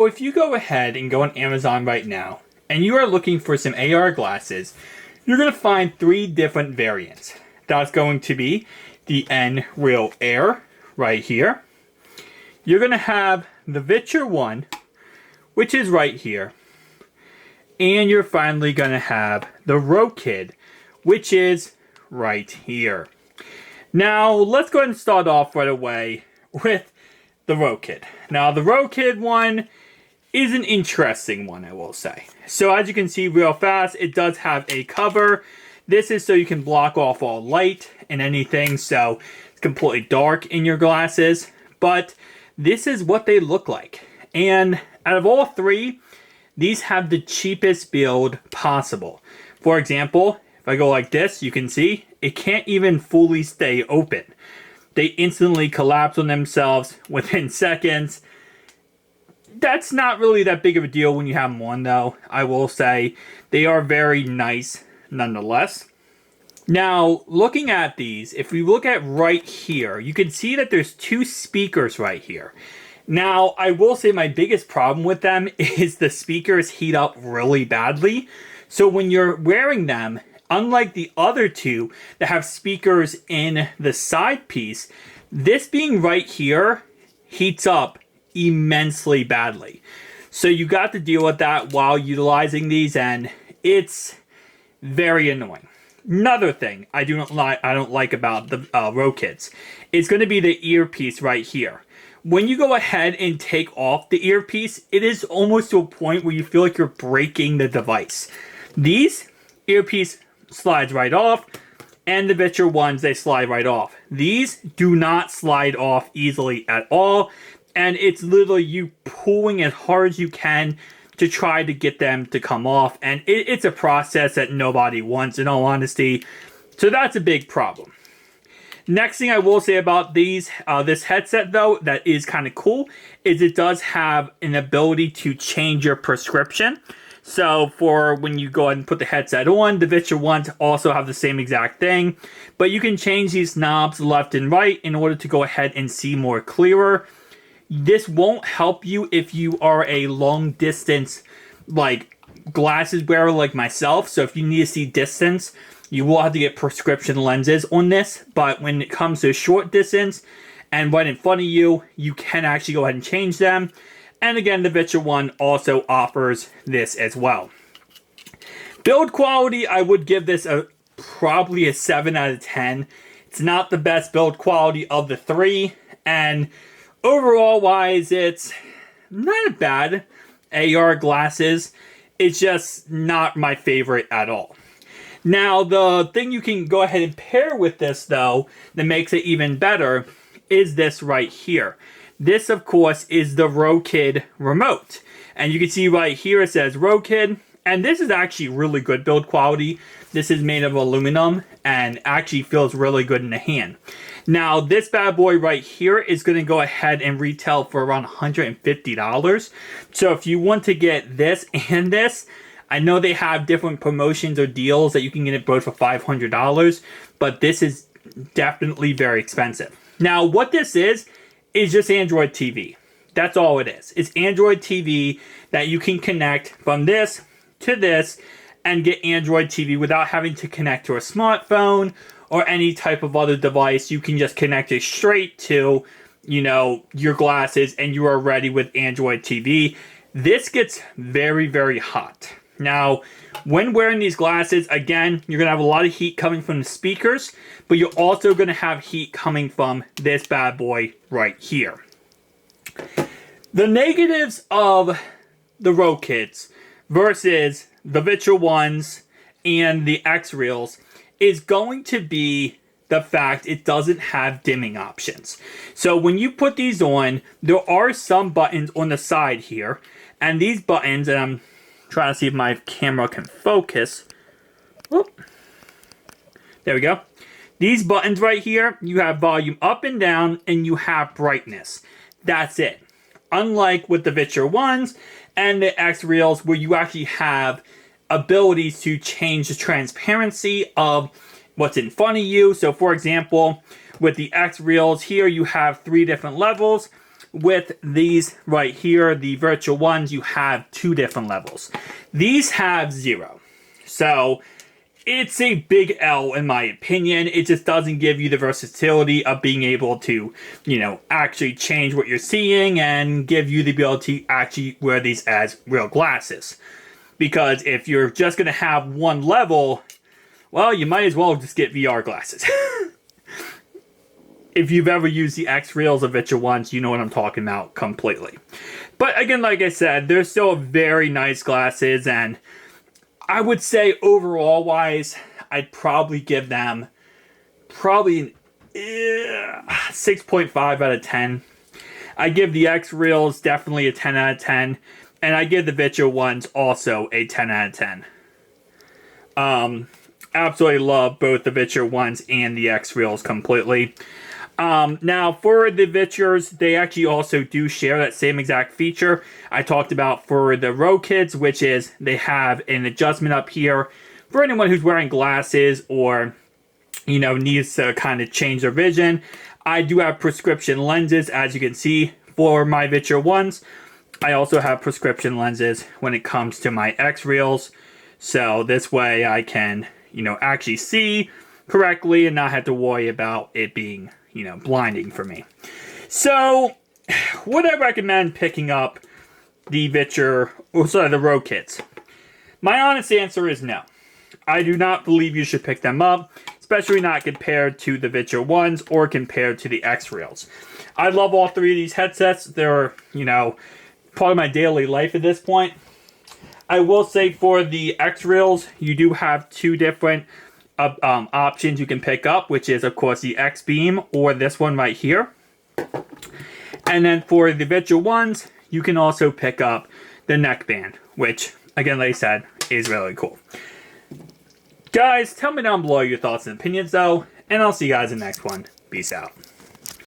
So if you go ahead and go on Amazon right now, and you are looking for some AR glasses, you're going to find three different variants. That's going to be the N-Real Air right here. You're going to have the Vitcher 1, which is right here. And you're finally going to have the Rokid, which is right here. Now, let's go ahead and start off right away with the Rokid. Now, the Rokid one is an interesting one, I will say. So as you can see real fast, it does have a cover. This is so you can block off all light and anything, so it's completely dark in your glasses. But this is what they look like. And out of all three, these have the cheapest build possible. For example, if I go like this, you can see it can't even fully stay open. They instantly collapse on themselves within seconds. That's not really that big of a deal when you have them on, though. I will say they are very nice nonetheless. Now, looking at these, if we look at right here, you can see that there's two speakers right here. Now, I will say my biggest problem with them is the speakers heat up really badly. So when you're wearing them, unlike the other two that have speakers in the side piece, this being right here heats up immensely badly. So you got to deal with that while utilizing these, and it's very annoying. Another thing I don't like about the Rokids is going to be the earpiece right here. When you go ahead and take off the earpiece, it is almost to a point where you feel like you're breaking the device. These earpiece slides right off, and the Vitcher ones, they slide right off. These do not slide off easily at all, and it's literally you pulling as hard as you can to try to get them to come off, and it's a process that nobody wants, in all honesty. So that's a big problem. Next thing I will say about this headset, though, that is kind of cool, is it does have an ability to change your prescription. So for when you go ahead and put the headset on, the Vitcher ones also have the same exact thing. But you can change these knobs left and right in order to go ahead and see more clearer. This won't help you if you are a long distance glasses wearer like myself. So if you need to see distance, you will have to get prescription lenses on this. But when it comes to short distance and right in front of you, you can actually go ahead and change them. And again, the Vitcher one also offers this as well. Build quality, I would give this probably a 7 out of 10. It's not the best build quality of the three. And overall wise, it's not bad AR glasses. It's just not my favorite at all. Now, the thing you can go ahead and pair with this, though, that makes it even better, is this right here. This, of course, is the Rokid remote. And you can see right here it says Rokid. And this is actually really good build quality. This is made of aluminum and actually feels really good in the hand. Now, this bad boy right here is going to go ahead and retail for around $150. So if you want to get this and this, I know they have different promotions or deals that you can get it both for $500. But this is definitely very expensive. Now, what this is just Android TV. That's all it is. It's Android TV that you can connect from this to this and get Android TV without having to connect to a smartphone or any type of other device. You can just connect it straight to, your glasses, and you are ready with Android TV. This gets very, very hot. Now, when wearing these glasses, again, you're going to have a lot of heat coming from the speakers, but you're also going to have heat coming from this bad boy right here. The negatives of the Rokids versus the Vitcher ones and the X-Reals is going to be the fact it doesn't have dimming options. So when you put these on, there are some buttons on the side here, and these buttons, and I'm trying to see if my camera can focus. Whoop. There we go. These buttons right here, you have volume up and down, and you have brightness. That's it. Unlike with the Vitcher ones and the X-Reals, where you actually have abilities to change the transparency of what's in front of you. So for example, with the X-Reals here, you have 3 different levels. with these right here, the virtual ones, you have 2 different levels. These have 0. So it's a big L in my opinion. It just doesn't give you the versatility of being able to, actually change what you're seeing and give you the ability to actually wear these as real glasses. Because if you're just going to have one level, well, you might as well just get VR glasses. If you've ever used the X Reels or virtual ones, you know what I'm talking about completely. But again, like I said, they're still very nice glasses, and I would say overall wise, I'd probably give them an 6.5 out of 10. I give the X Reels definitely a 10 out of 10, and I give the virtual ones also a 10 out of 10. Absolutely love both the virtual ones and the X Reels completely. Now, for the Vitchers, they actually also do share that same exact feature I talked about for the Rokids, which is they have an adjustment up here for anyone who's wearing glasses or, needs to kind of change their vision. I do have prescription lenses, as you can see, for my Vitcher ones. I also have prescription lenses when it comes to my X Reels. So this way I can, actually see correctly and not have to worry about it being blinding for me. So, would I recommend picking up the the Rokids? My honest answer is no. I do not believe you should pick them up, especially not compared to the Vitcher ones or compared to the X Reels. I love all 3 of these headsets. They're, part of my daily life at this point. I will say for the X Reels, you do have 2 different options you can pick up, which is of course the X Beam or this one right here. And then for the virtual ones, you can also pick up the neckband, which again, like I said, is really cool. Guys, tell me down below your thoughts and opinions though, and I'll see you guys in the next one. Peace out.